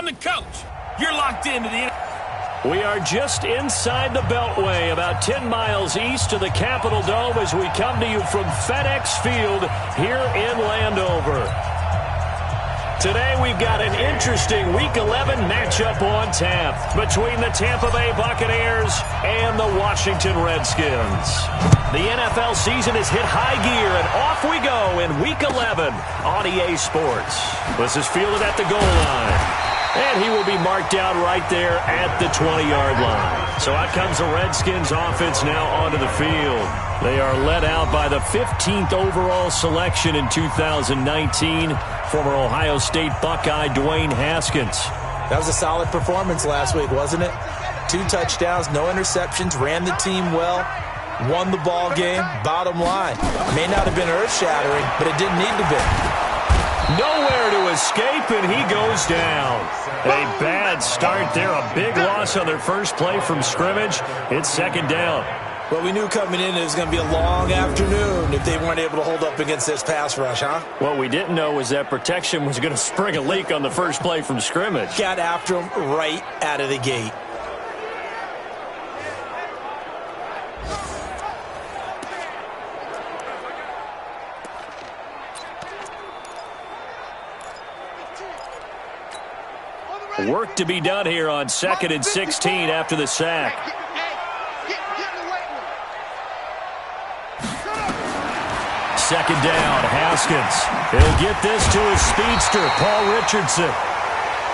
I'm the coach. You're locked into the... We are just inside the Beltway, about 10 miles east of the Capitol Dome as we come to you from FedEx Field here in Landover. Today we've got an interesting Week 11 matchup on tap between the Tampa Bay Buccaneers and the Washington Redskins. The NFL season has hit high gear, and off we go in Week 11 on EA Sports. This is fielded at the goal line. And he will be marked down right there at the 20-yard line. So out comes the Redskins offense now onto the field. They are led out by the 15th overall selection in 2019, former Ohio State Buckeye Dwayne Haskins. That was a solid performance last week, wasn't it? 2 touchdowns, no interceptions, ran the team well, won the ball game. Bottom line, may not have been earth-shattering, but it didn't need to be. Nowhere to escape, and he goes down. A bad start there, a big loss on their first play from scrimmage. It's second down. Well, we knew coming in it was going to be a long afternoon if they weren't able to hold up against this pass rush, huh? What we didn't know was that protection was going to spring a leak on the first play from scrimmage. Got after him right out of the gate. Work to be done here on 2nd and 16 after the sack. Second down, Haskins. He'll get this to his speedster, Paul Richardson.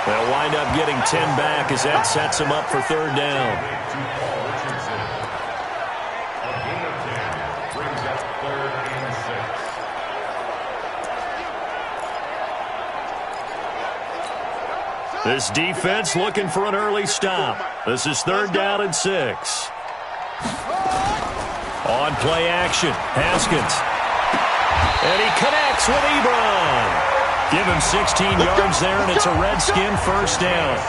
They'll wind up getting 10 back as that sets him up for third down. This defense looking for an early stop. This is third down and 6. On play action, Haskins. And he connects with Ebron. Give him 16 yards there, and it's a Redskin first down.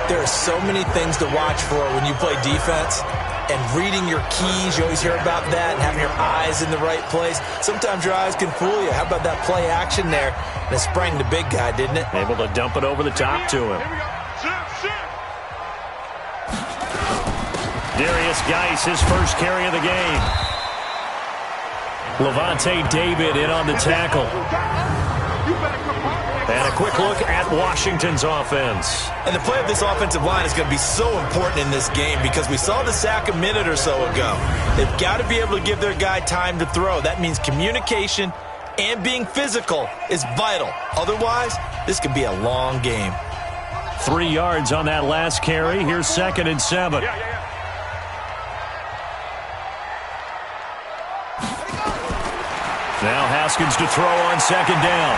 There are so many things to watch for when you play defense. And reading your keys, you always hear about that, and having your eyes in the right place. Sometimes your eyes can fool you. How about that play action there? And it sprang the big guy, didn't it? Able to dump it over the top to him. Darius Geis, his first carry of the game. Levante David in on the tackle. And a quick look at Washington's offense. And the play of this offensive line is going to be so important in this game because we saw the sack a minute or so ago. They've got to be able to give their guy time to throw. That means communication and being physical is vital. Otherwise, this could be a long game. 3 yards on that last carry. Here's 2nd and 7. Now Haskins to throw on second down.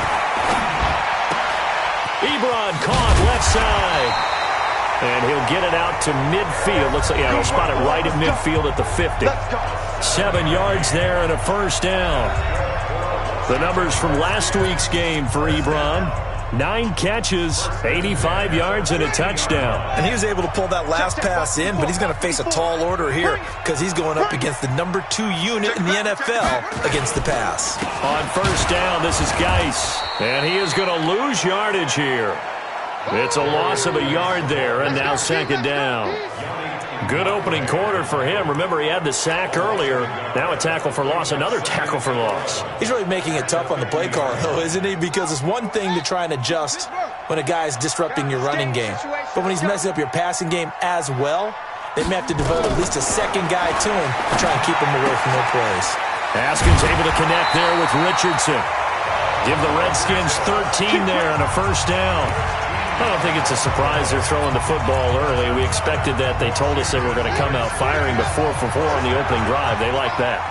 Ebron caught left side. And he'll get it out to midfield. Looks like, he'll spot it right at midfield at the 50. 7 yards there and a first down. The numbers from last week's game for Ebron. 9 catches, 85 yards, and a touchdown. And he was able to pull that last pass in, but he's going to face a tall order here because he's going up against the number 2 unit in the NFL against the pass. On first down, this is Geis. And he is going to lose yardage here. It's a loss of a yard there, and now second down. Good opening quarter for him. Remember, he had the sack earlier. Now a tackle for loss, another tackle for loss. He's really making it tough on the play caller, though, isn't he? Because it's one thing to try and adjust when a guy is disrupting your running game. But when he's messing up your passing game as well, they may have to devote at least a second guy to him to try and keep him away from their plays. Haskins able to connect there with Richardson. Give the Redskins 13 there and a first down. I don't think it's a surprise they're throwing the football early. We expected that. They told us they were going to come out firing, but 4 for 4 on the opening drive. They like that.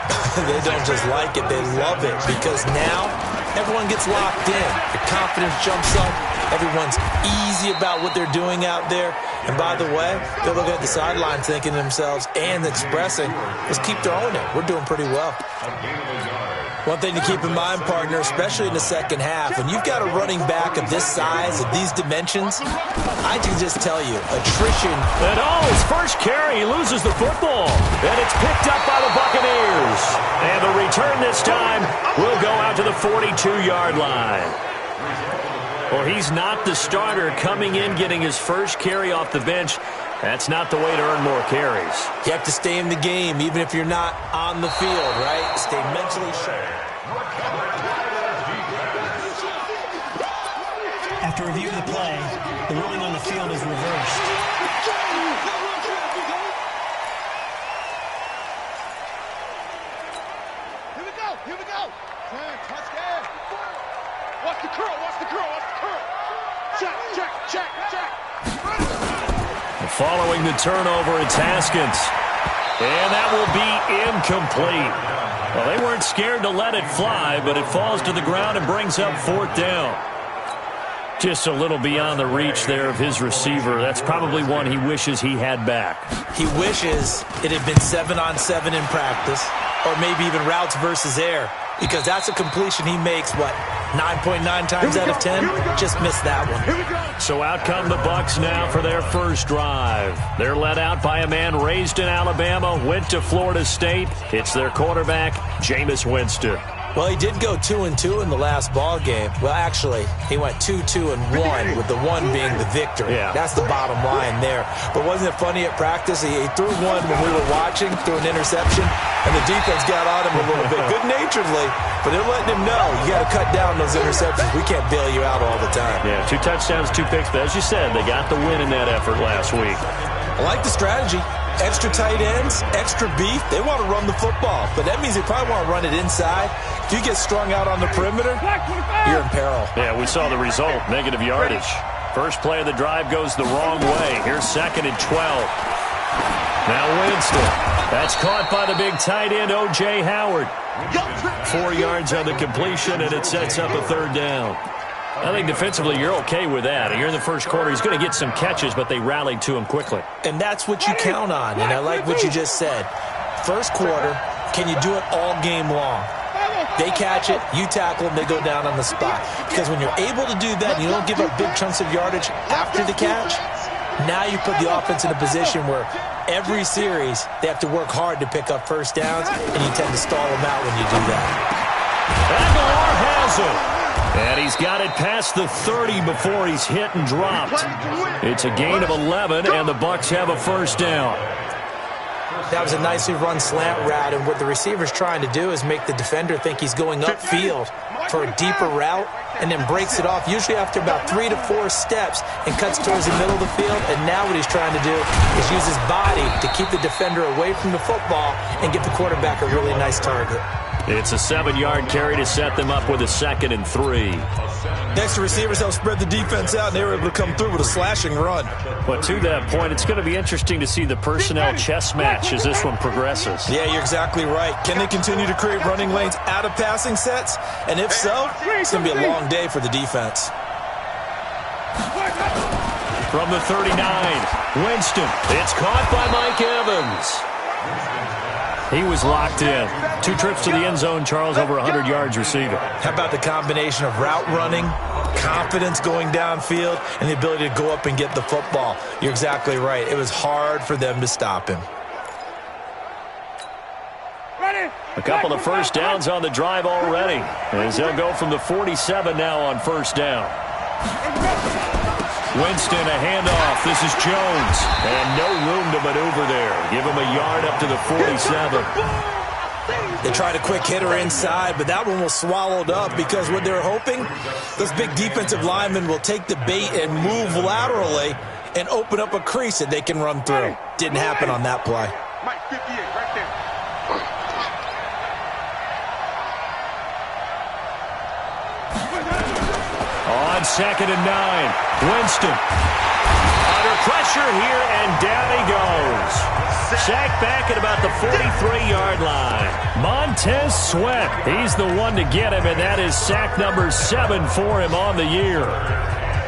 They don't just like it. They love it because now everyone gets locked in. Their confidence jumps up. Everyone's easy about what they're doing out there. And by the way, they're looking at the sideline thinking to themselves and expressing, let's keep throwing it. We're doing pretty well. One thing to keep in mind, partner, especially in the second half, when you've got a running back of this size, of these dimensions, I can just tell you, attrition. And his first carry, he loses the football. And it's picked up by the Buccaneers. And the return this time will go out to the 42-yard line. Well, he's not the starter coming in, getting his first carry off the bench. That's not the way to earn more carries. You have to stay in the game, even if you're not on the field, right? Stay mentally sharp. After review of the play, the ruling on the field is reversed. Here we go. Touchdown. Watch the curl. Check. Following the turnover, it's Haskins. And that will be incomplete. Well, they weren't scared to let it fly, but it falls to the ground and brings up 4th down. Just a little beyond the reach there of his receiver. That's probably one he wishes he had back. He wishes it had been 7-on-7 in practice, or maybe even routes versus air, because that's a completion he makes, 9.9 times out of 10? Just missed that one. So out come the Bucs now for their first drive. They're led out by a man raised in Alabama, went to Florida State. It's their quarterback, Jameis Winston. Well, he did go 2-2 in the last ball game. Well, actually, he went 2-2-1, with the one being the victory. Yeah. That's the bottom line there. But wasn't it funny at practice? He threw one when we were watching, threw an interception, and the defense got on him a little bit, good-naturedly. But they're letting him know, you got to cut down those interceptions. We can't bail you out all the time. Yeah, 2 touchdowns, 2 picks. But as you said, they got the win in that effort last week. I like the strategy. Extra tight ends, extra beef. They want to run the football, but that means they probably want to run it inside. If you get strung out on the perimeter, you're in peril. Yeah, we saw the result, negative yardage. First play of the drive goes the wrong way. Here's 2nd and 12. Now Winston. That's caught by the big tight end, O.J. Howard. 4 yards on the completion, and it sets up a 3rd down. I think defensively you're okay with that. You're in the first quarter. He's going to get some catches, but they rallied to him quickly. And that's what you count on, and I like what you just said. First quarter, can you do it all game long? They catch it, you tackle them, they go down on the spot. Because when you're able to do that, you don't give up big chunks of yardage after the catch, now you put the offense in a position where every series they have to work hard to pick up first downs, and you tend to stall them out when you do that. Aguilar has it. And he's got it past the 30 before he's hit and dropped. It's a gain of 11, and the Bucs have a first down. That was a nicely run slant route, and what the receiver's trying to do is make the defender think he's going upfield for a deeper route, and then breaks it off, usually after about 3 to 4 steps, and cuts towards the middle of the field. And now what he's trying to do is use his body to keep the defender away from the football and get the quarterback a really nice target. It's a 7-yard carry to set them up with a 2nd and 3. Next, the receivers help spread the defense out, and they were able to come through with a slashing run. But to that point, it's going to be interesting to see the personnel chess match as this one progresses. Yeah, you're exactly right. Can they continue to create running lanes out of passing sets? And if so, it's going to be a long day for the defense. From the 39, Winston. It's caught by Mike Evans. He was locked in. 2 trips to the end zone, Charles, over 100 yards receiving. How about the combination of route running, confidence going downfield, and the ability to go up and get the football? You're exactly right. It was hard for them to stop him. A couple of first downs on the drive already, as they'll go from the 47 now on first down. Winston, a handoff. This is Jones. And no room to maneuver there. Give him a yard up to the 47. They tried a quick hitter inside, but that one was swallowed up because what they're hoping, those big defensive linemen will take the bait and move laterally and open up a crease that they can run through. Didn't happen on that play. Mike 58 right there. On 2nd and 9, Winston. Under pressure here, and down he goes. Sacked back at about the 43-yard line. Montez Sweat, he's the one to get him, and that is sack number 7 for him on the year.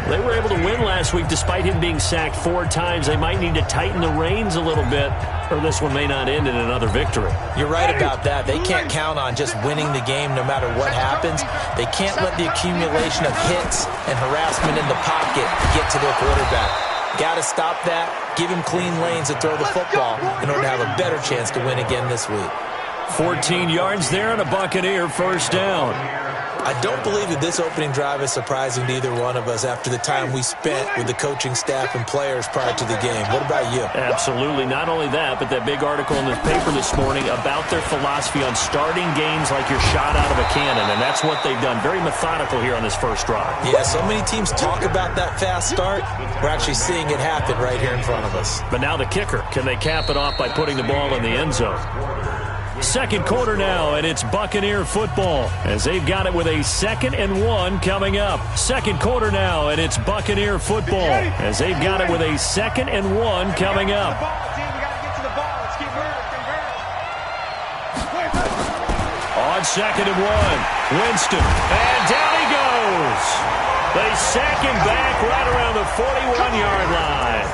They were able to win last week despite him being sacked 4 times. They might need to tighten the reins a little bit, or this one may not end in another victory. You're right about that. They can't count on just winning the game no matter what happens. They can't let the accumulation of hits and harassment in the pocket get to their quarterback. Got to stop that, give him clean lanes to throw the football in order to have a better chance to win again this week. 14 yards there and a Buccaneer first down. I don't believe that this opening drive is surprising to either one of us after the time we spent with the coaching staff and players prior to the game. What about you? Absolutely. Not only that, but that big article in the paper this morning about their philosophy on starting games like you're shot out of a cannon, and that's what they've done. Very methodical here on this first drive. Yeah, so many teams talk about that fast start. We're actually seeing it happen right here in front of us. But now the kicker. Can they cap it off by putting the ball in the end zone? Second quarter now, and it's Buccaneer football as they've got it with a 2nd and 1 coming up. Second quarter now, and it's Buccaneer football as they've got it with a 2nd and 1 coming up. On 2nd and 1, Winston, and down he goes. They sack him back right around the 41-yard line.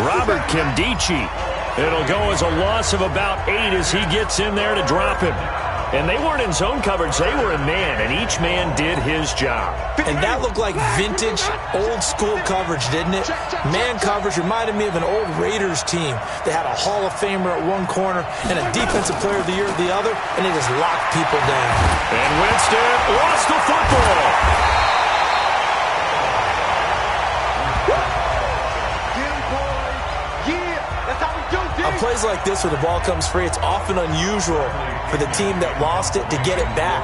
Robert Kimdichie. It'll go as a loss of about 8 as he gets in there to drop him. And they weren't in zone coverage. They were in man, and each man did his job. And that looked like vintage, old-school coverage, didn't it? Man coverage reminded me of an old Raiders team. They had a Hall of Famer at one corner and a Defensive Player of the Year at the other, and they just locked people down. And Winston lost the football. On plays like this where the ball comes free, it's often unusual for the team that lost it to get it back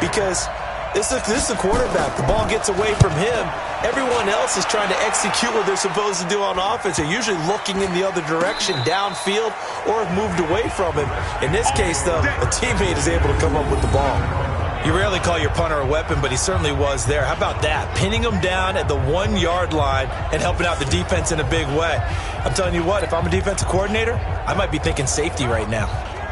because this is the quarterback. The ball gets away from him. Everyone else is trying to execute what they're supposed to do on offense. They're usually looking in the other direction, downfield, or have moved away from him. In this case, though, a teammate is able to come up with the ball. You rarely call your punter a weapon, but he certainly was there. How about that? Pinning him down at the 1-yard line and helping out the defense in a big way. I'm telling you what, if I'm a defensive coordinator, I might be thinking safety right now.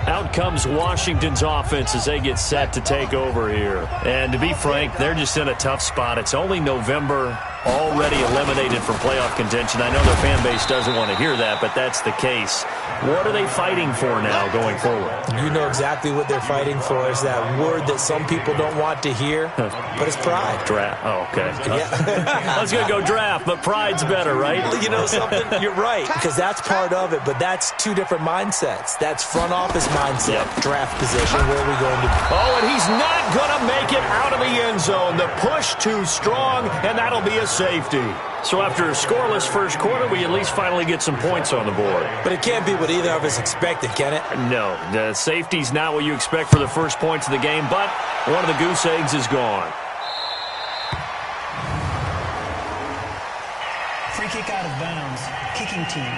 Out comes Washington's offense as they get set to take over here. And to be frank, they're just in a tough spot. It's only November, already eliminated from playoff contention. I know their fan base doesn't want to hear that, but that's the case. What are they fighting for now going forward? You know exactly what they're fighting for. Is that word that some people don't want to hear, but it's pride. Draft. Oh, okay. Yeah. I was going to go draft, but pride's better, right? You know something? You're right, because that's part of it, but that's two different mindsets. That's front office mindset, draft position, where are we going to be? Oh, and he's not going to make it out of the end zone. The push too strong, and that'll be a safety. So after a scoreless first quarter, we at least finally get some points on the board. But it can't be what either of us expected, can it? No, the safety's not what you expect for the first points of the game, but one of the goose eggs is gone. Free kick out of bounds. Kicking team.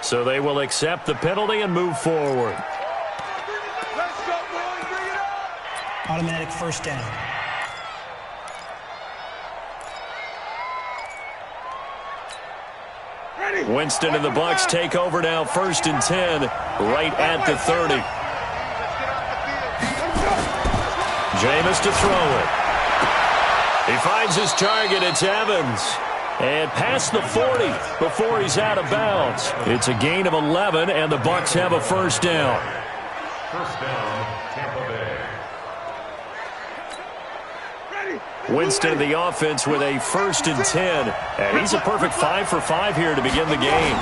So they will accept the penalty and move forward. Automatic first down. Winston and the Bucs take over now, 1st and 10, right at the 30. Jameis to throw it. He finds his target. It's Evans. And past the 40 before he's out of bounds. It's a gain of 11, and the Bucs have a first down. First down, Tampa Bay. Winston, the offense, with a 1st and 10. And he's a perfect 5 for 5 here to begin the game.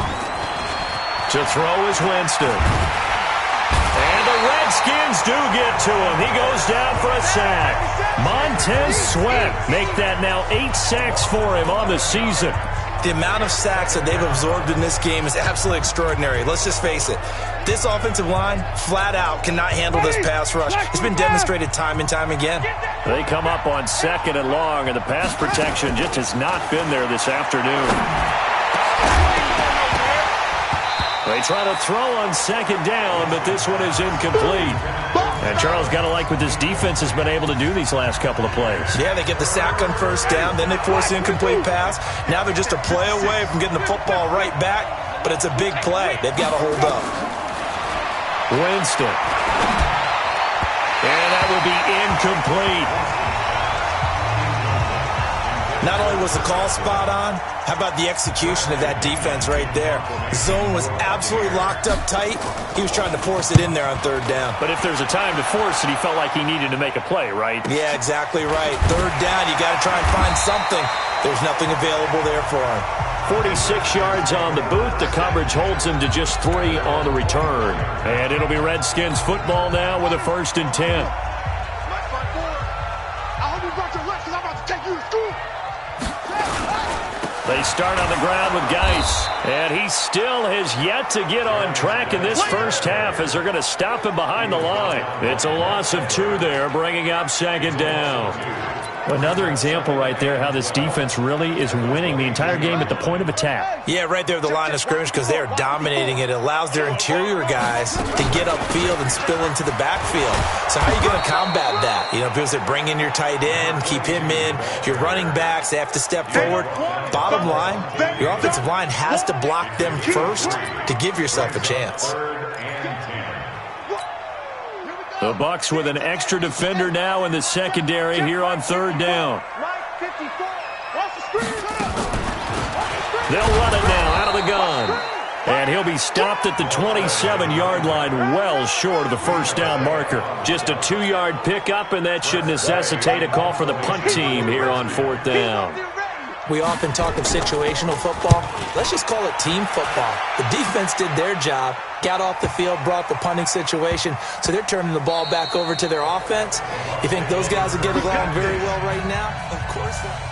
To throw is Winston. And the Redskins do get to him. He goes down for a sack. Montez Sweat make that now 8 sacks for him on the season. The amount of sacks that they've absorbed in this game is absolutely extraordinary. Let's just face it. This offensive line, flat out, cannot handle this pass rush. It's been demonstrated time and time again. They come up on 2nd and long, and the pass protection just has not been there this afternoon. They try to throw on 2nd down, but this one is incomplete. And Charles, got to like what this defense has been able to do these last couple of plays. Yeah, they get the sack on 1st down, then they force the incomplete pass. Now they're just a play away from getting the football right back, but it's a big play. They've got to hold up. Winston. And that will be incomplete. Not only was the call spot on, how about the execution of that defense right there? The zone was absolutely locked up tight. He was trying to force it in there on 3rd down. But if there's a time to force it, he felt like he needed to make a play, right? Yeah, exactly right. 3rd down, you got to try and find something. There's nothing available there for him. 46 yards on the boot. The coverage holds him to just 3 on the return. And it'll be Redskins football now with a 1st and 10. They start on the ground with Geis, and he still has yet to get on track in this first half as they're going to stop him behind the line. It's a loss of 2 there, bringing up second down. Another example right there how this defense really is winning the entire game at the point of attack. Yeah, right there at the line of scrimmage because they are dominating it. It allows their interior guys to get upfield and spill into the backfield. So how are you going to combat that? You know, because they bring in your tight end, keep him in. Your running backs, they have to step forward. Bottom line, your offensive line has to block them first to give yourself a chance. The Bucs with an extra defender now in the secondary here on third down. They'll run it now out of the gun. And he'll be stopped at the 27-yard line, well short of the first down marker. Just a 2-yard pickup, and that should necessitate a call for the punt team here on fourth down. We often talk of situational football. Let's just call it team football. The defense did their job, got off the field, brought the punting situation, so they're turning the ball back over to their offense. You think those guys will get along very well right now? Of course not.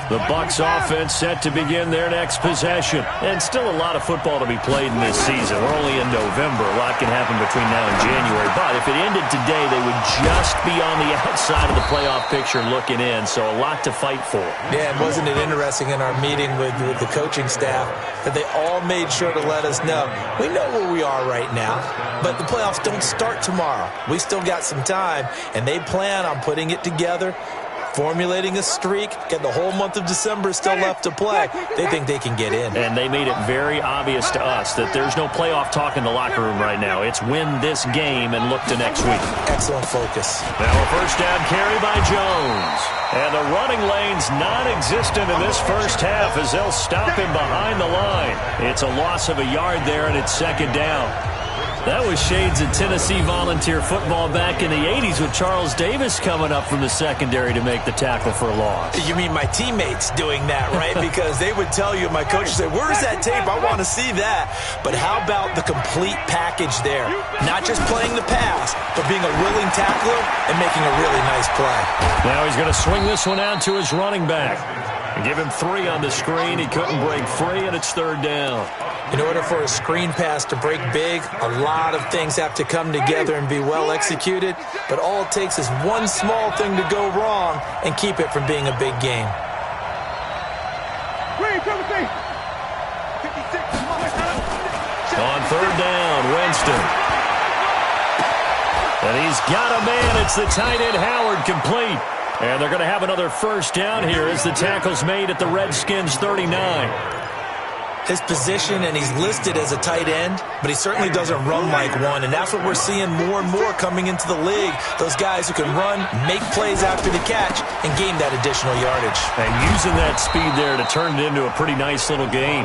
The Bucs offense set to begin their next possession. And still a lot of football to be played in this season. We're only in November. A lot can happen between now and January. But if it ended today, they would just be on the outside of the playoff picture looking in. So a lot to fight for. Yeah, and wasn't it interesting in our meeting with the coaching staff that they all made sure to let us know, we know where we are right now, but the playoffs don't start tomorrow. We still got some time, and they plan on putting it together, formulating a streak, get the whole month of December still left to play. They think they can get in. And they made it very obvious to us that there's no playoff talk in the locker room right now. It's win this game and look to next week. Excellent focus. Now a first down carry by Jones. And the running lane's non-existent in this first half as they'll stop him behind the line. It's a loss of a yard there, and it's second down. That was shades of Tennessee volunteer football back in the 80s with Charles Davis coming up from the secondary to make the tackle for a loss. You mean my teammates doing that, right? Because they would tell you, my coach would say, where's that tape? I want to see that. But how about the complete package there? Not just playing the pass, but being a willing tackler and making a really nice play. Now he's going to swing this one out to his running back. Give him 3 on the screen. He couldn't break free, and it's third down. In order for a screen pass to break big, a lot of things have to come together and be well executed, but all it takes is one small thing to go wrong and keep it from being a big game. On third down, Winston. And he's got a man. It's the tight end, Howard, complete. And they're going to have another first down here as the tackle's made at the Redskins' 39. His position, and he's listed as a tight end, but he certainly doesn't run like one, and that's what we're seeing more and more coming into the league. Those guys who can run, make plays after the catch, and gain that additional yardage. And using that speed there to turn it into a pretty nice little game.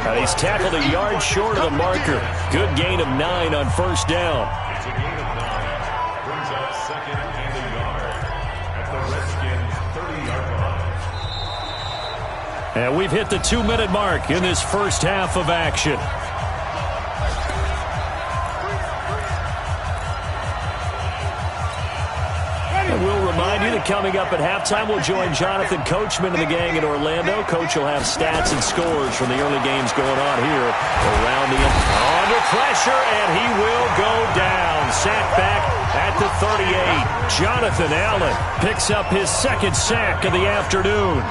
And he's tackled a yard short of the marker. Good gain of 9 on first down. It's a gain of 9. Brings up second and a yard at the Redskins' 30-yard line. And we've hit the 2-minute mark in this first half of action. And we'll remind you that coming up at halftime, we'll join Jonathan Coachman and the gang in Orlando. Coach will have stats and scores from the early games going on here around the end. Under pressure, and he will go down. Sack back at the 38. Jonathan Allen picks up his second sack of the afternoon.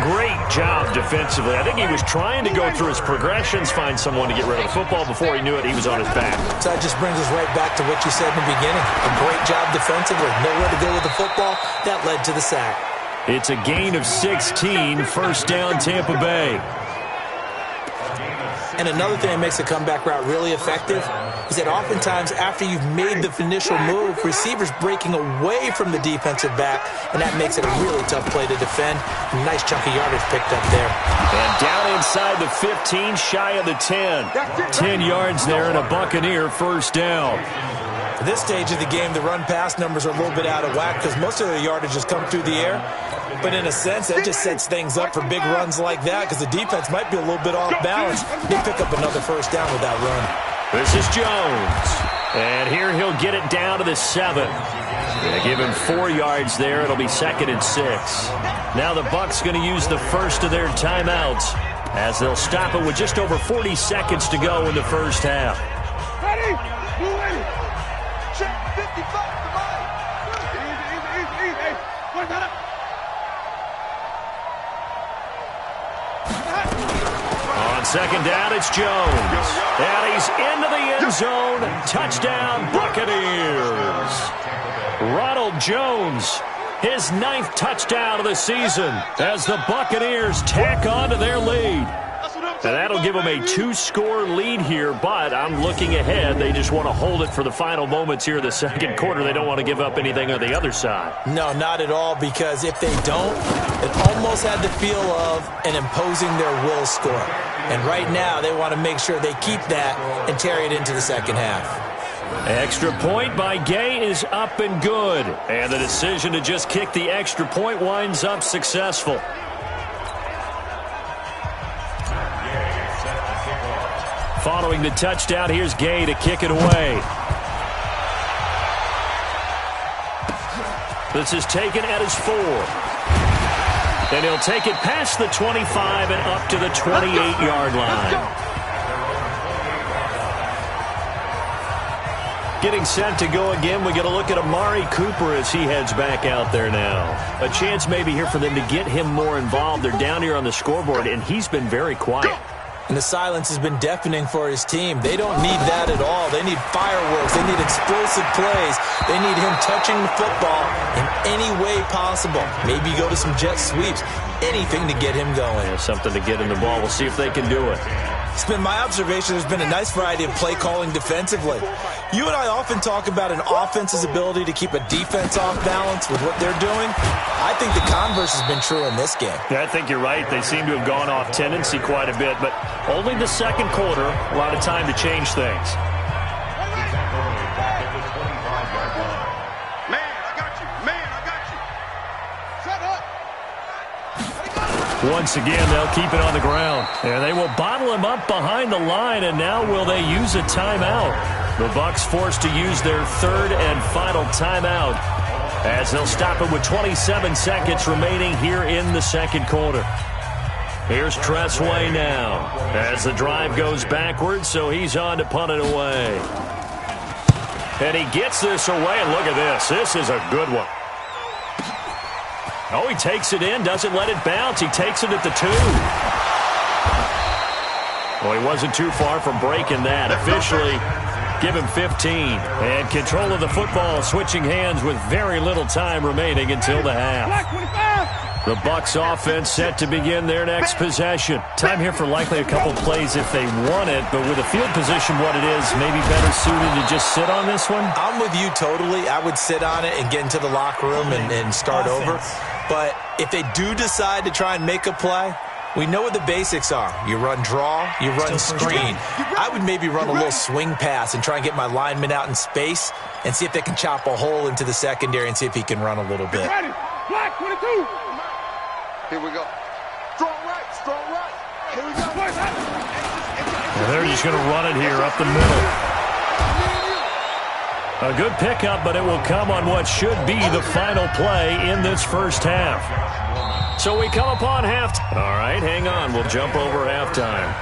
Great job defensively. I think he was trying to go through his progressions, find someone to get rid of the football. Before he knew it, he was on his back. So that just brings us right back to what you said in the beginning. A great job defensively. Nowhere to go with the football. That led to the sack. It's a gain of 16. First down, Tampa Bay. And another thing that makes a comeback route really effective is that oftentimes after you've made the initial move, receivers breaking away from the defensive back, and that makes it a really tough play to defend. A nice chunk of yardage picked up there. And down inside the 15, shy of the 10. 10 yards there and a Buccaneer first down. At this stage of the game, the run-pass numbers are a little bit out of whack because most of the yardage has come through the air. But in a sense, that just sets things up for big runs like that because the defense might be a little bit off balance. They pick up another first down with that run. This is Jones. And here he'll get it down to the 7. They give him 4 yards there. It'll be 2nd and 6. Now the Bucs going to use the first of their timeouts as they'll stop it with just over 40 seconds to go in the first half. Ready? Blue ready. Check 55. Easy. Hey, what's that? On 2nd down, it's Jones. And he's into the end zone. Touchdown, Buccaneers. Ronald Jones, his 9th touchdown of the season as the Buccaneers tack on to their lead. And that'll give them a 2-score lead here, but I'm looking ahead. They just want to hold it for the final moments here in the second quarter. They don't want to give up anything on the other side. No, not at all, because if they don't, it almost had the feel of an imposing their will score. And right now, they want to make sure they keep that and carry it into the second half. Extra point by Gay is up and good. And the decision to just kick the extra point winds up successful. Following the touchdown, here's Gay to kick it away. This is taken at his 4. And he'll take it past the 25 and up to the 28-yard line. Getting set to go again, we get a look at Amari Cooper as he heads back out there now. A chance maybe here for them to get him more involved. They're down here on the scoreboard, and he's been very quiet. And the silence has been deafening for his team. They don't need that at all. They need fireworks. They need explosive plays. They need him touching the football in any way possible. Maybe go to some jet sweeps. Anything to get him going. Yeah, something to get in the ball. We'll see if they can do it. It's been my observation there's been a nice variety of play calling defensively. You and I often talk about an offense's ability to keep a defense off balance with what they're doing. I think the converse has been true in this game. Yeah, I think you're right. They seem to have gone off tendency quite a bit, but only the second quarter, a lot of time to change things. Once again, they'll keep it on the ground. And they will bottle him up behind the line, and now will they use a timeout? The Bucs forced to use their 3rd and final timeout as they'll stop it with 27 seconds remaining here in the second quarter. Here's Tressway now as the drive goes backwards, so he's on to punt it away. And he gets this away, and look at this. This is a good one. Oh, he takes it in, doesn't let it bounce. He takes it at the 2. Well, he wasn't too far from breaking that. Officially, give him 15. And control of the football switching hands with very little time remaining until the half. The Bucs offense set to begin their next possession. Time here for likely a couple plays if they want it, but with the field position what it is, maybe better suited to just sit on this one? I'm with you totally. I would sit on it and get into the locker room and start over. But if they do decide to try and make a play, we know what the basics are. You run draw, you run screen. I would maybe run a little swing pass and try and get my lineman out in space and see if they can chop a hole into the secondary and see if he can run a little bit. Black 22. Here we go. Strong right. Here we go. And they're just going to run it here up the middle. A good pickup, but it will come on what should be the final play in this first half. So we come upon halftime. All right, hang on. We'll jump over halftime.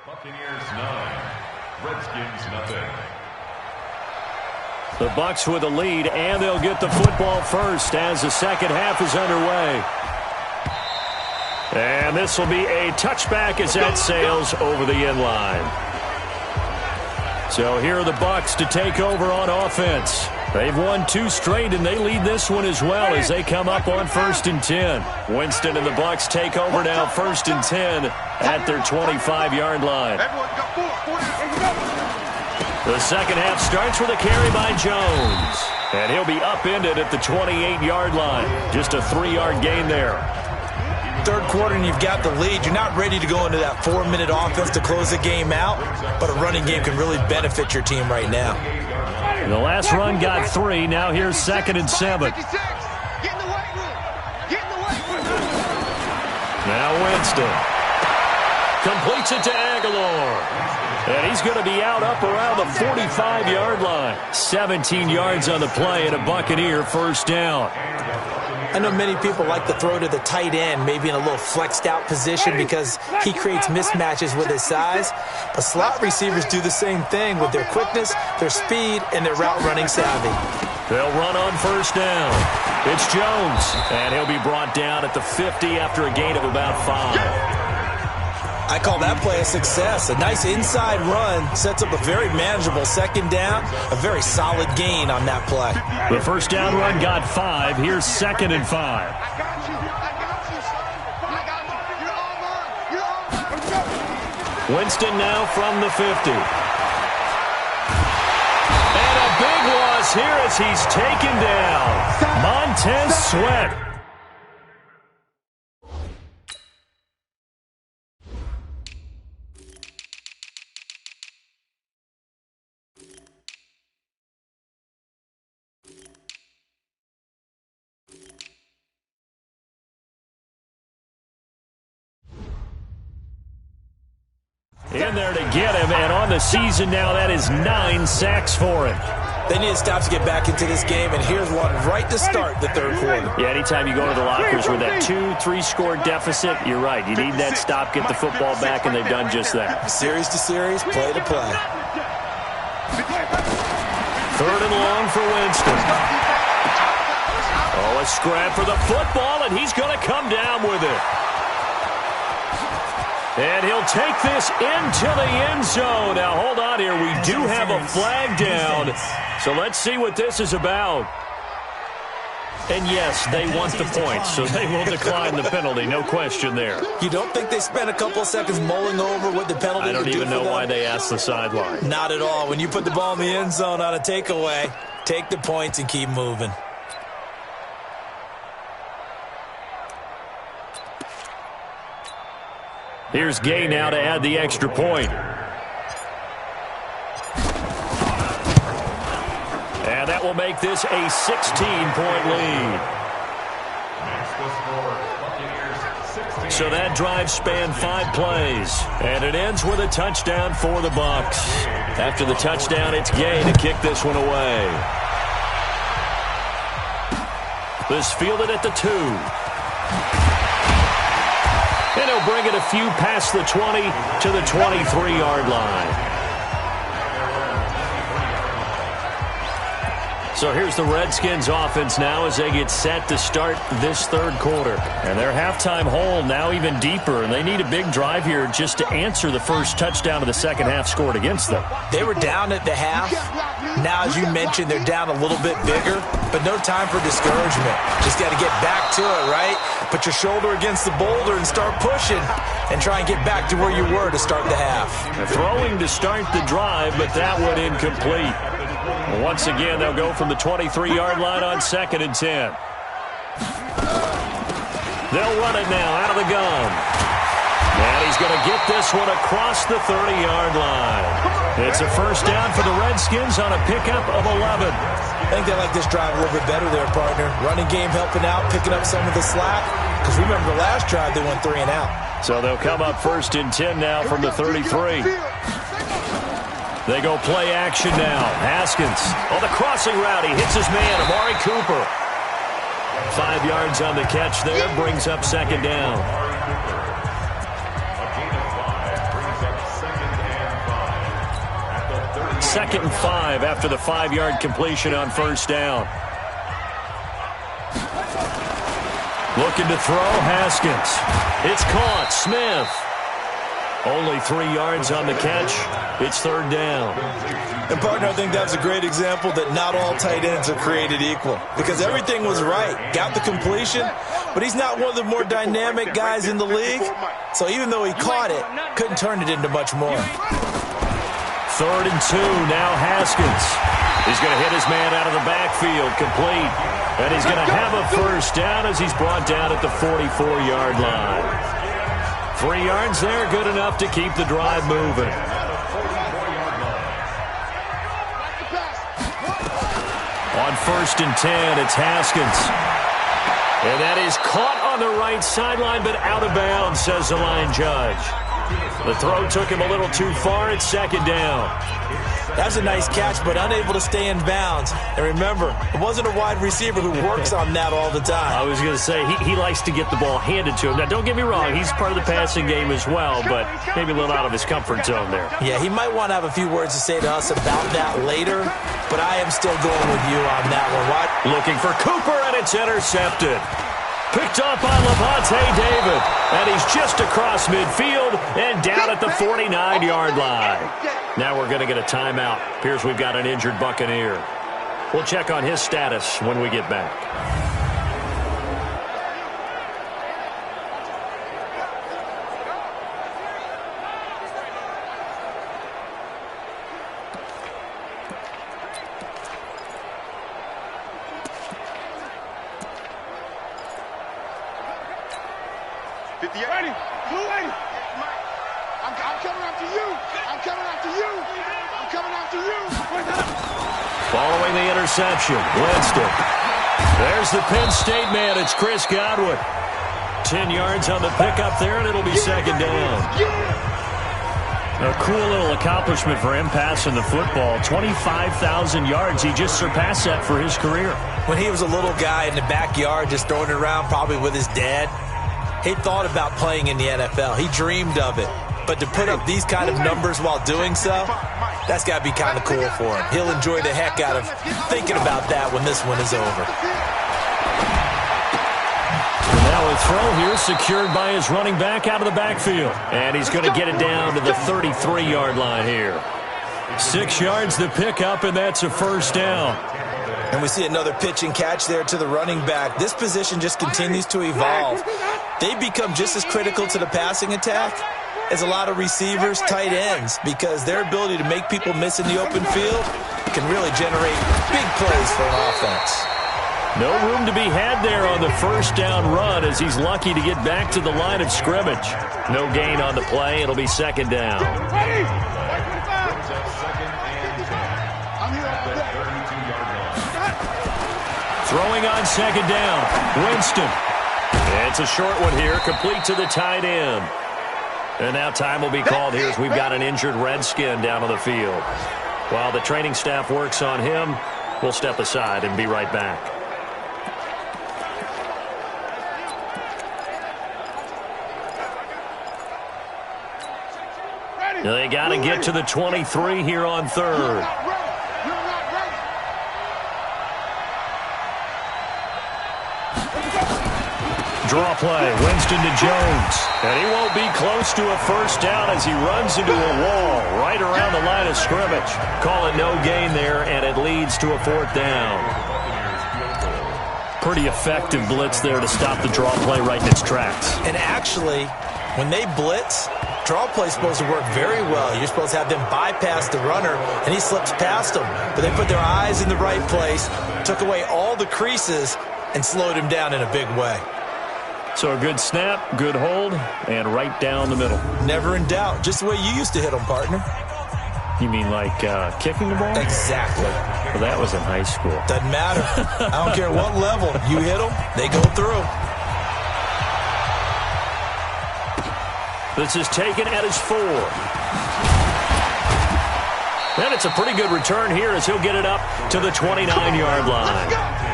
Buccaneers 9, Redskins nothing. The Bucs with a lead, and they'll get the football first as the second half is underway. And this will be a touchback as that sails over the end line. So here are the Bucs to take over on offense. They've won 2 straight, and they lead this one as well as they come up on 1st and 10. Winston and the Bucs take over now 1st and 10 at their 25-yard line. The second half starts with a carry by Jones. And he'll be upended at the 28-yard line. Just a 3-yard gain there. Third quarter and you've got the lead. You're not ready to go into that 4-minute offense to close the game out, but a running game can really benefit your team right now. The last run got 3. Now here's 2nd and 7. Now Winston completes it to Aguilar. And he's going to be out up around the 45-yard line. 17 yards on the play and a Buccaneer first down. I know many people like to throw to the tight end, maybe in a little flexed out position because he creates mismatches with his size. But slot receivers do the same thing with their quickness, their speed, and their route running savvy. They'll run on first down. It's Jones, and he'll be brought down at the 50 after a gain of about 5. I call that play a success. A nice inside run sets up a very manageable second down, a very solid gain on that play. The first down run got 5. Here's 2nd and 5. Winston now from the 50. And a big loss here as he's taken down. Montez Sweat. In there to get him, and on the season now, that is 9 sacks for him. They need to stop to get back into this game, and here's one right to start the third quarter. Yeah, anytime you go to the lockers with that 2-3 score deficit, you're right. You need that stop, get the football back, and they've done just that. Series to series, play to play. 3rd and long for Winston. Oh, a scrap for the football, and he's going to come down with it. And he'll take this into the end zone. Now, hold on here. We do have a flag down. So let's see what this is about. And, yes, they want the points, so they will decline the penalty. No question there. You don't think they spent a couple of seconds mulling over what the penalty I don't even know why they asked the sideline. Not at all. When you put the ball in the end zone on a takeaway, take the points and keep moving. Here's Gay now to add the extra point. And that will make this a 16-point lead. So that drive spanned 5 plays. And it ends with a touchdown for the Bucs. After the touchdown, it's Gay to kick this one away. This fielded at the 2. And he'll bring it a few past the 20 to the 23-yard line. So here's the Redskins offense now as they get set to start this third quarter. And their halftime hole now even deeper, and they need a big drive here just to answer the first touchdown of the second half scored against them. They were down at the half. Now, as you mentioned, they're down a little bit bigger, but no time for discouragement. Just got to get back to it, right? Put your shoulder against the boulder and start pushing and try and get back to where you were to start the half. Throwing to start the drive, but that went incomplete. Once again, they'll go from the 23-yard line on 2nd and 10. They'll run it now out of the gun. And he's going to get this one across the 30-yard line. It's a first down for the Redskins on a pickup of 11. I think they like this drive a little bit better there, partner. Running game helping out, picking up some of the slack. Because remember the last drive, they went 3 and out. So they'll come up 1st and 10 now from the 33. They go play action now. Haskins on the crossing route. He hits his man, Amari Cooper. 5 yards on the catch there. Brings up 2nd down. 2nd and 5 after the 5-yard completion on first down. Looking to throw, Haskins. It's caught. Smith. Only 3 yards on the catch. It's third down. And, partner, I think that's a great example that not all tight ends are created equal because everything was right. Got the completion, but he's not one of the more dynamic guys in the league. So even though he caught it, couldn't turn it into much more. 3rd and 2. Now Haskins. He's going to hit his man out of the backfield, complete. And he's going to have a first down as he's brought down at the 44-yard line. 3 yards there, good enough to keep the drive moving. On 1st and 10, it's Haskins. And that is caught on the right sideline, but out of bounds, says the line judge. The throw took him a little too far. It's 2nd down. That's a nice catch, but unable to stay in bounds. And remember, it wasn't a wide receiver who works on that all the time. I was going to say, he likes to get the ball handed to him. Now, don't get me wrong, he's part of the passing game as well, but maybe a little out of his comfort zone there. Yeah, he might want to have a few words to say to us about that later, but I am still going with you on that one. Looking for Cooper, and it's intercepted. Picked up by Levante David, and he's just across midfield and down at the 49-yard line. Now we're going to get a timeout. Appears we've got an injured Buccaneer. We'll check on his status when we get back. Following the interception, Winston. There's the Penn State man. It's Chris Godwin. 10 yards on the pickup there, and it'll be 2nd down. A cool little accomplishment for him passing the football. 25,000 yards. He just surpassed that for his career. When he was a little guy in the backyard just throwing it around probably with his dad, he thought about playing in the NFL. He dreamed of it. But to put up these kind of numbers while doing so, that's got to be kind of cool for him. He'll enjoy the heck out of thinking about that when this one is over. Now a throw here secured by his running back out of the backfield. And he's going to get it down to the 33-yard line here. 6 yards the pickup, and that's a first down. And we see another pitch and catch there to the running back. This position just continues to evolve. They become just as critical to the passing attack as a lot of receivers, tight ends, because their ability to make people miss in the open field can really generate big plays for an offense. No room to be had there on the first down run as he's lucky to get back to the line of scrimmage. No gain on the play. It'll be 2nd down. Throwing on 2nd down, Winston. It's a short one here, complete to the tight end. And now time will be called here as we've got an injured Redskin down on the field. While the training staff works on him, we'll step aside and be right back. They got to get to the 23 here on 3rd. Draw play, Winston to Jones. And he won't be close to a first down as he runs into a wall right around the line of scrimmage. Call it no gain there, and it leads to a 4th down. Pretty effective blitz there to stop the draw play right in its tracks. And actually, when they blitz, draw play is supposed to work very well. You're supposed to have them bypass the runner, and he slips past them. But they put their eyes in the right place, took away all the creases, and slowed him down in a big way. So a good snap, good hold, and right down the middle. Never in doubt. Just the way you used to hit them, partner. You mean like kicking the ball? Exactly. Well, that was in high school. Doesn't matter. I don't care what level. You hit them, they go through. This is taken at his 4. And it's a pretty good return here as he'll get it up to the 29-yard line.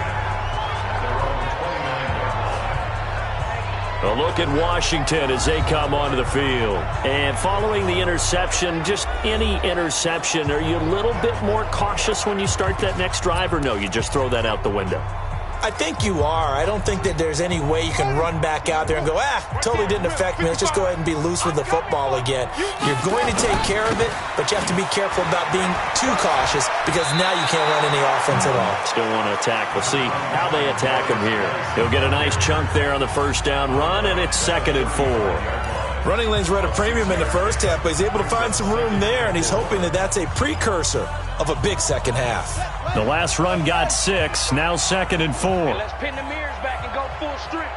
A look at Washington as they come onto the field. And following the interception, just any interception, are you a little bit more cautious when you start that next drive, or no, you just throw that out the window? I I think you are. I don't think that there's any way you can run back out there and go, totally didn't affect me. Let's just go ahead and be loose with the football again. You're going to take care of it, but you have to be careful about being too cautious because now you can't run any offense at all. Still want to attack. We'll see how they attack him here. He'll get a nice chunk there on the first down run, and it's 2nd and 4. Running lanes were at a premium in the first half, but he's able to find some room there, and he's hoping that that's a precursor of a big second half. The last run got 6, now 2nd and 4. Let's pin the mirrors back and go full strength.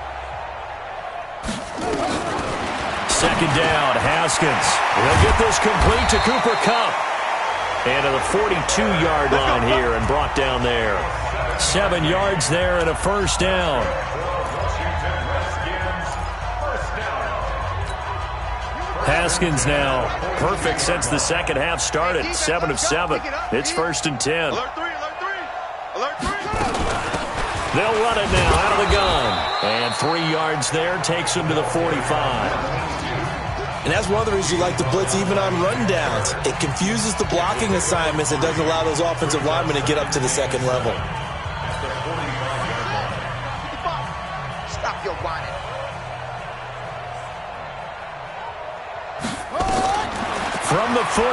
2nd down, Haskins. He'll get this complete to Cooper Kupp. And to the 42-yard line here and brought down there. 7 yards there and a first down. Haskins now perfect since the second half started. 7 of 7. It's 1st and 10. Alert 3, alert 3. Alert 3. They'll run it now out of the gun. And 3 yards there takes him to the 45. And that's one of the reasons you like to blitz even on rundowns. It confuses the blocking assignments and doesn't allow those offensive linemen to get up to the second level. Stop your whining. From the 45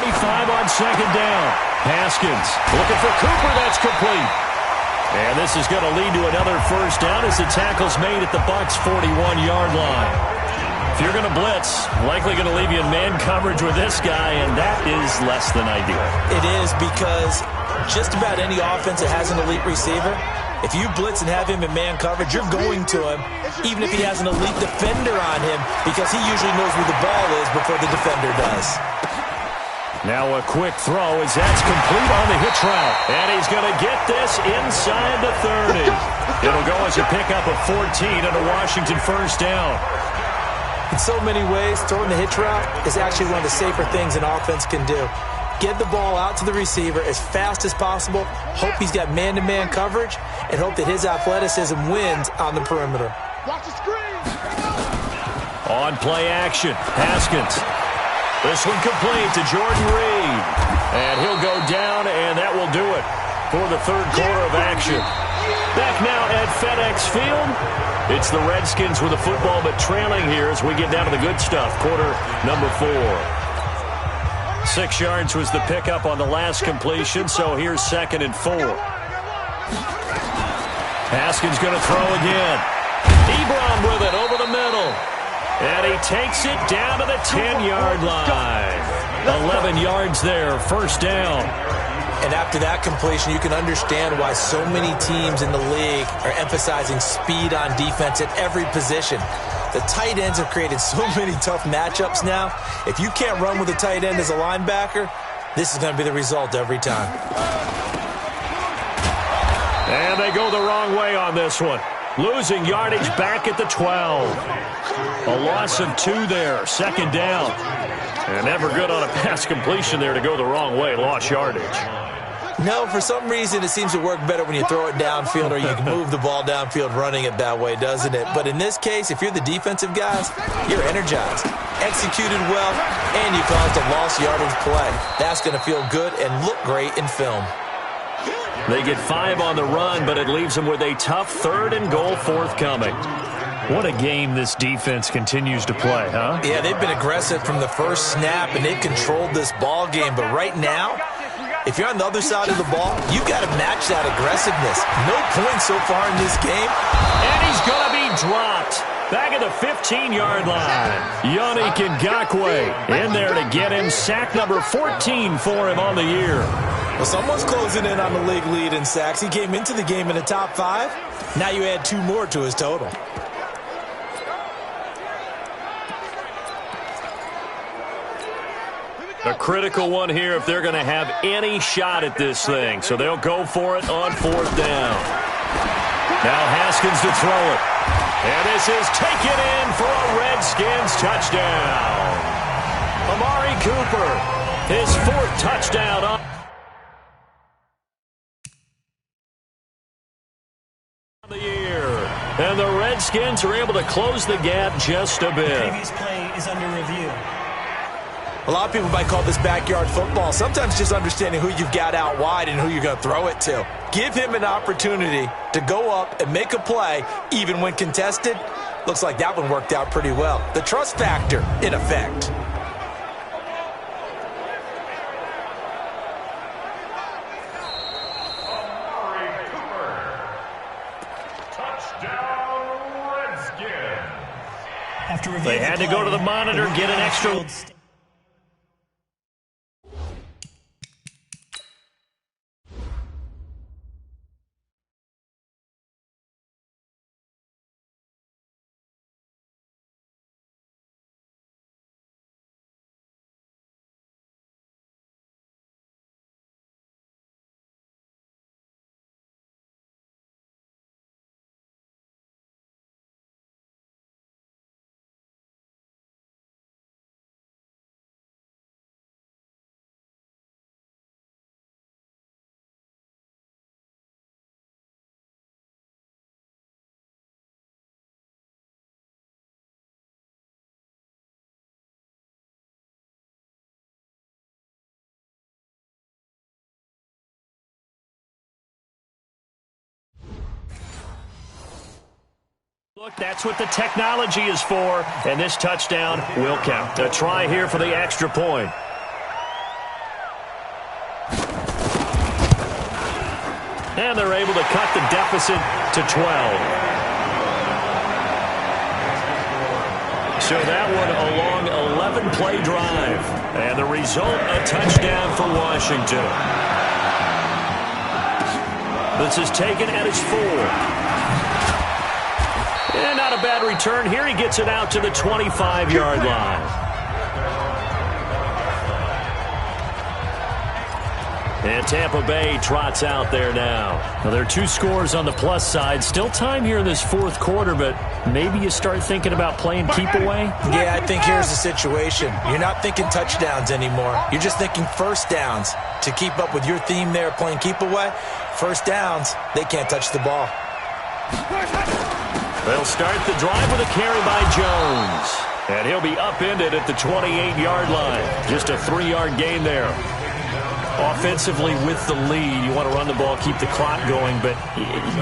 on 2nd down. Haskins looking for Cooper. That's complete. And this is going to lead to another first down as the tackle's made at the Bucs' 41-yard line. If you're going to blitz, likely going to leave you in man coverage with this guy, and that is less than ideal. It is because just about any offense that has an elite receiver, if you blitz and have him in man coverage, you're going to him, even if he has an elite defender on him, because he usually knows where the ball is before the defender does. Now a quick throw as that's complete on the hitch route. And he's going to get this inside the 30. It'll go as a pickup of 14 and a Washington first down. In so many ways, throwing the hitch route is actually one of the safer things an offense can do. Get the ball out to the receiver as fast as possible, hope he's got man-to-man coverage, and hope that his athleticism wins on the perimeter. Watch the screen. On play action, Haskins. This one complete to Jordan Reed. And he'll go down, and that will do it for the third quarter of action. Back now at FedEx Field. It's the Redskins with the football, but trailing here as we get down to the good stuff. Quarter number 4. 6 yards was the pickup on the last completion, so here's 2nd and 4. Haskins going to throw again. Ebron with it over the middle. And he takes it down to the 10-yard line. 11 yards there, first down. And after that completion, you can understand why so many teams in the league are emphasizing speed on defense at every position. The tight ends have created so many tough matchups now. If you can't run with a tight end as a linebacker, this is going to be the result every time. And they go the wrong way on this one. Losing yardage back at the 12. A loss of 2 there, 2nd down. And never good on a pass completion there to go the wrong way, lost yardage. No, for some reason it seems to work better when you throw it downfield or you can move the ball downfield running it that way, doesn't it? But in this case, if you're the defensive guys, you're energized, executed well, and you caused a lost yardage play. That's going to feel good and look great in film. They get 5 on the run, but it leaves them with a tough 3rd and goal forthcoming. What a game this defense continues to play, huh? Yeah, they've been aggressive from the first snap, and they've controlled this ball game. But right now, if you're on the other side of the ball, you've got to match that aggressiveness. No points so far in this game. And he's going to be dropped. Back at the 15-yard line. Yannick Ngakoue in there to get him. Sack number 14 for him on the year. Well, someone's closing in on the league lead in sacks. He came into the game in the top 5. Now you add 2 more to his total. A critical one here if they're going to have any shot at this thing. So they'll go for it on 4th down. Now Haskins to throw it. And this is taken in for a Redskins touchdown. Amari Cooper, his 4th touchdown on the year. And the Redskins are able to close the gap just a bit. Previous play is under review. A lot of people might call this backyard football. Sometimes just understanding who you've got out wide and who you're going to throw it to. Give him an opportunity to go up and make a play, even when contested. Looks like that one worked out pretty well. The trust factor in effect. They had to go to the monitor, get an extra. Look, that's what the technology is for, and this touchdown will count. A try here for the extra point. And they're able to cut the deficit to 12. So that one a long 11-play drive. And the result, a touchdown for Washington. This is taken at his 4. And not a bad return here. He gets it out to the 25-yard line. And Tampa Bay trots out there now. Now, there are 2 scores on the plus side. Still time here in this fourth quarter, but maybe you start thinking about playing keep away? Yeah, I think here's the situation. You're not thinking touchdowns anymore. You're just thinking first downs. To keep up with your theme there, playing keep away, first downs, they can't touch the ball. They'll start the drive with a carry by Jones. And he'll be upended at the 28-yard line. Just a 3-yard gain there. Offensively with the lead, you want to run the ball, keep the clock going, but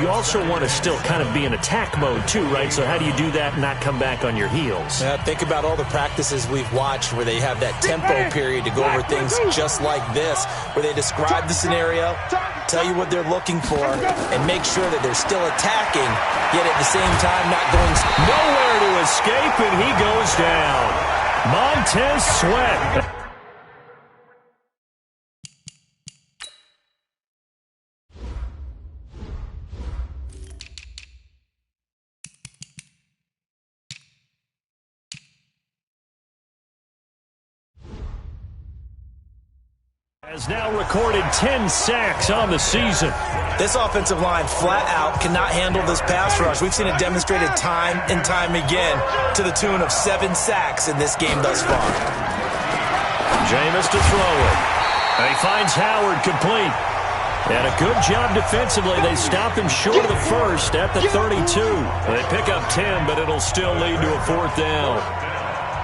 you also want to still kind of be in attack mode too, right? So how do you do that and not come back on your heels? Yeah, think about all the practices we've watched where they have that tempo period to go over things just like this, where they describe the scenario, tell you what they're looking for, and make sure that they're still attacking, yet at the same time not going nowhere to escape, and he goes down. Montez Sweat. Has now recorded 10 sacks on the season. This offensive line flat out cannot handle this pass rush. We've seen it demonstrated time and time again to the tune of 7 sacks in this game thus far. Jameis to throw it. And he finds Howard complete. And a good job defensively. They stop him short of the first at the 32. They pick up 10, but it'll still lead to a 4th down.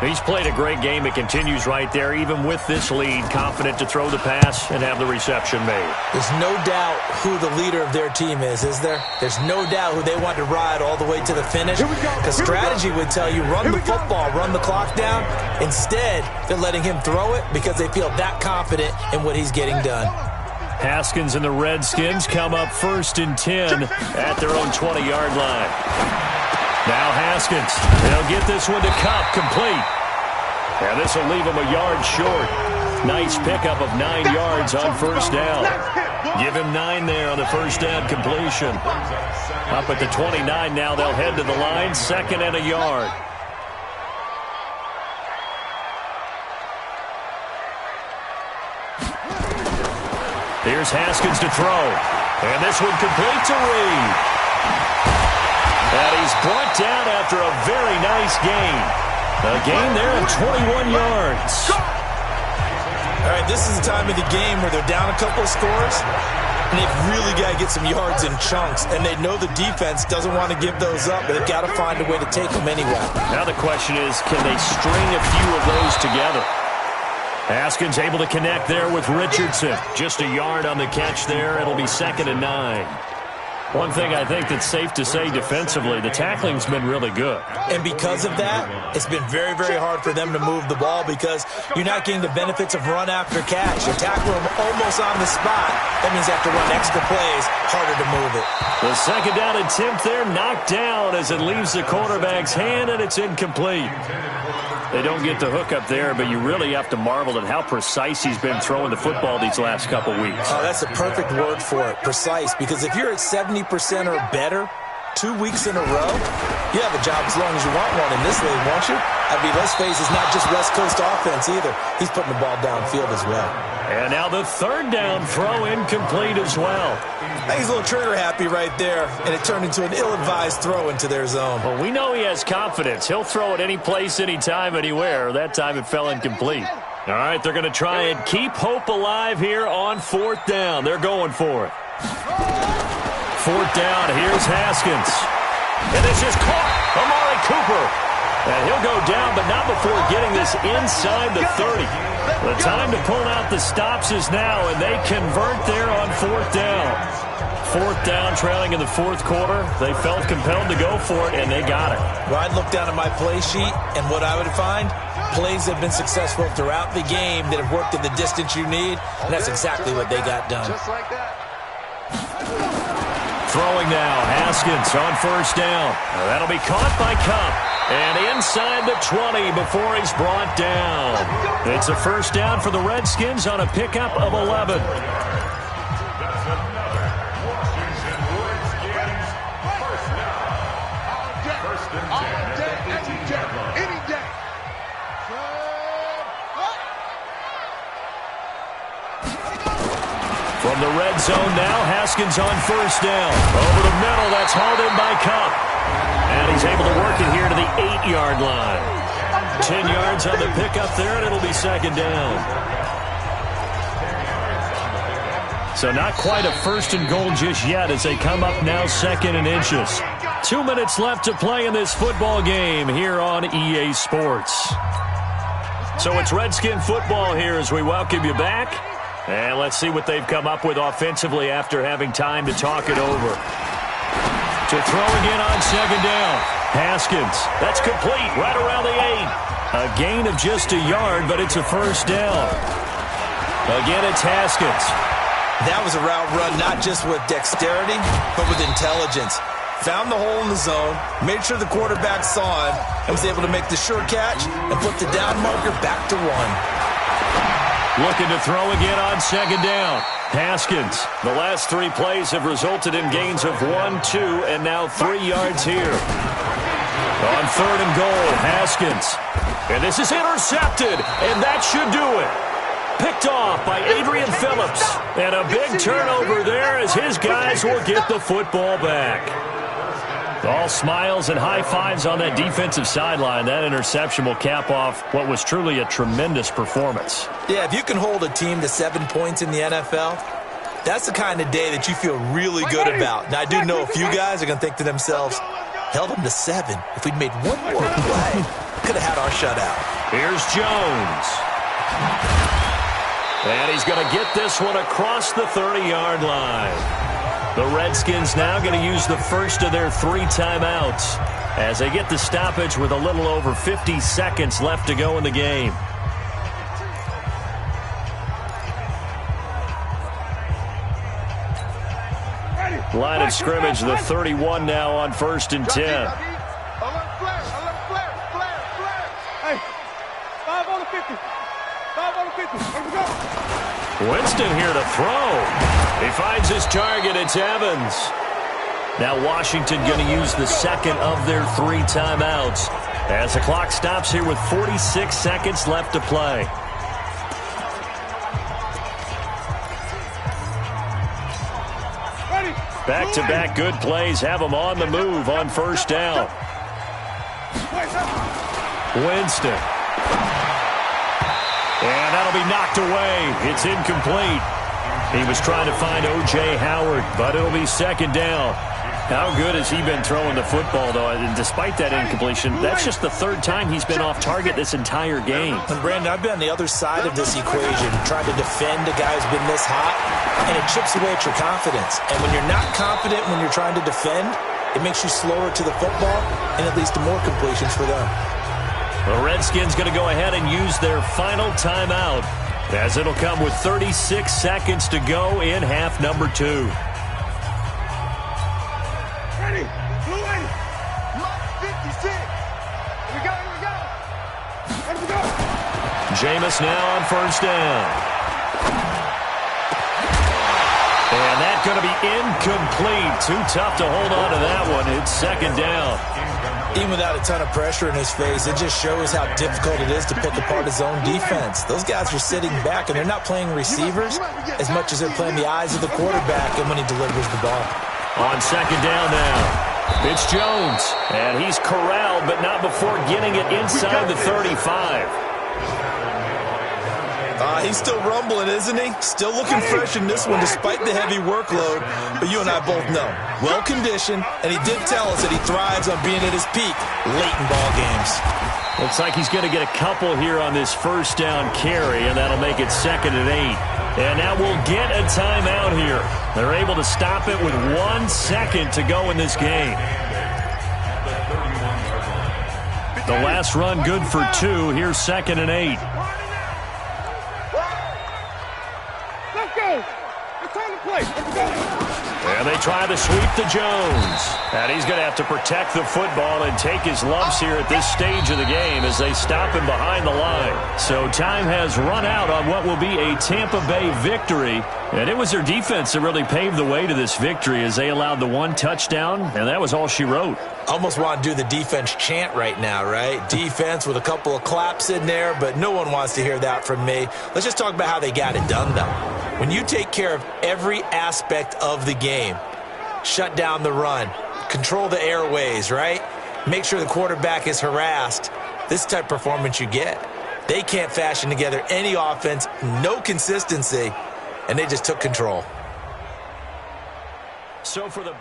He's played a great game. It continues right there, even with this lead, confident to throw the pass and have the reception made. There's no doubt who the leader of their team is there? There's no doubt who they want to ride all the way to the finish. Because strategy would tell you, run the football, run the clock down. Instead, they're letting him throw it because they feel that confident in what he's getting done. Haskins and the Redskins come up 1st and 10 at their own 20-yard line. Now Haskins, they'll get this one to Cup, complete. And this will leave him a yard short. Nice pickup of 9 yards on 1st down. Give him 9 there on the 1st down completion. Up at the 29 now, they'll head to the line, 2nd and a yard. Here's Haskins to throw. And this one complete to Reed. And he's brought down after a very nice gain. A gain there of 21 yards. All right, this is the time of the game where they're down a couple of scores, and they've really got to get some yards in chunks. And they know the defense doesn't want to give those up, but they've got to find a way to take them anyway. Now the question is, can they string a few of those together? Haskins able to connect there with Richardson. Just a yard on the catch there. It'll be 2nd and 9. One thing I think that's safe to say defensively, the tackling's been really good. And because of that, it's been very, very hard for them to move the ball because you're not getting the benefits of run after catch. You tackle them almost on the spot. That means you have to run extra plays, harder to move it. The 2nd down attempt there knocked down as it leaves the quarterback's hand, and it's incomplete. They don't get the hook up there, but you really have to marvel at how precise he's been throwing the football these last couple weeks. Oh, that's a perfect word for it, precise, because if you're at 70% or better 2 weeks in a row, you have a job as long as you want one in this league, won't you? I mean, let's face it, it's not just West Coast offense either. He's putting the ball downfield as well. And now the 3rd down throw incomplete as well. I think he's a little trigger happy right there, and it turned into an ill-advised throw into their zone. Well, we know he has confidence. He'll throw it any place, anytime, anywhere. That time it fell incomplete. All right, they're going to try and keep hope alive here on 4th down. They're going for it. 4th down, here's Haskins. And this is caught. Amari Cooper. And he'll go down, but not before getting this inside the 30. The time to pull out the stops is now, and they convert there on 4th down. 4th down, trailing in the 4th quarter. They felt compelled to go for it, and they got it. Well, I'd look down at my play sheet, and what I would find, plays have been successful throughout the game that have worked in the distance you need, and that's exactly what they got done. Just like that. Throwing now, Haskins on 1st down. That'll be caught by Cup. And inside the 20 before he's brought down. It's a 1st down for the Redskins on a pickup of 11. From the red zone now, Haskins on 1st down. Over the middle, that's hauled in by Cup. And he's able to work it here to the 8-yard line. 10 yards on the pickup there, and it'll be 2nd down. So not quite a 1st and goal just yet as they come up now 2nd and inches. 2 minutes left to play in this football game here on EA Sports. So it's Redskin football here as we welcome you back. And let's see what they've come up with offensively after having time to talk it over. To throw again on 2nd down. Haskins. That's complete right around the 8. A gain of just a yard, but it's a 1st down. Again, it's Haskins. That was a route run not just with dexterity, but with intelligence. Found the hole in the zone, made sure the quarterback saw him, and was able to make the sure catch and put the down marker back to 1. Looking to throw again on 2nd down. Haskins. The last 3 plays have resulted in gains of 1, 2, and now 3 yards here. On 3rd and goal, Haskins. And this is intercepted, and that should do it. Picked off by Adrian Phillips. And a big turnover there as his guys will get the football back. All smiles and high fives on that defensive sideline. That interception will cap off what was truly a tremendous performance. Yeah, if you can hold a team to 7 points in the NFL, that's the kind of day that you feel really good about. Now, I do know a few guys are going to think to themselves, held them to 7. If we'd made one more play, could have had our shutout. Here's Jones. And he's going to get this one across the 30-yard line. The Redskins now going to use the first of their 3 timeouts as they get the stoppage with a little over 50 seconds left to go in the game. Line of scrimmage, the 31 now on 1st and 10. Hey, 5 on the 50. 5 on the 50. Here we go. Winston here to throw. He finds his target. It's Evans. Now Washington going to use the 2nd of their 3 timeouts as the clock stops here with 46 seconds left to play. Back-to-back good plays have them on the move on 1st down. Winston. And that'll be knocked away. It's incomplete. He was trying to find O.J. Howard, but it'll be 2nd down. How good has he been throwing the football, though? And despite that incompletion, that's just the third time he's been off target this entire game. And Brandon, I've been on the other side of this equation, trying to defend a guy who's been this hot, and it chips away at your confidence. And when you're not confident when you're trying to defend, it makes you slower to the football, and it leads to more completions for them. The Redskins going to go ahead and use their final timeout, as it'll come with 36 seconds to go in half number 2. Ready? Blue in. Mark 56. Here we go, here we go. Here we go. Jameis now on first down. And that's going to be incomplete. Too tough to hold on to that one. It's second down. Even without a ton of pressure in his face, it just shows how difficult it is to pick apart his own defense. Those guys are sitting back, and they're not playing receivers as much as they're playing the eyes of the quarterback and when he delivers the ball. On second down now, it's Jones. And he's corralled, but not before getting it inside the 35. He's still rumbling, isn't he? Still looking fresh in this one despite the heavy workload. But you and I both know, well-conditioned, and he did tell us that he thrives on being at his peak late in ball games. Looks like he's going to get a couple here on this first down carry, and that'll make it 2nd and 8. And now we'll get a timeout here. They're able to stop it with 1 second to go in this game. The last run good for 2. Here's 2nd and 8. And they try to sweep to Jones. And he's going to have to protect the football and take his lumps here at this stage of the game as they stop him behind the line. So time has run out on what will be a Tampa Bay victory. And it was their defense that really paved the way to this victory as they allowed the 1 touchdown, and that was all she wrote. Almost want to do the defense chant right now, right? Defense with a couple of claps in there, but no one wants to hear that from me. Let's just talk about how they got it done, though. When you take care of every aspect of the game, shut down the run, control the airways, right? Make sure the quarterback is harassed. This type of performance you get. They can't fashion together any offense, no consistency, and they just took control. So for the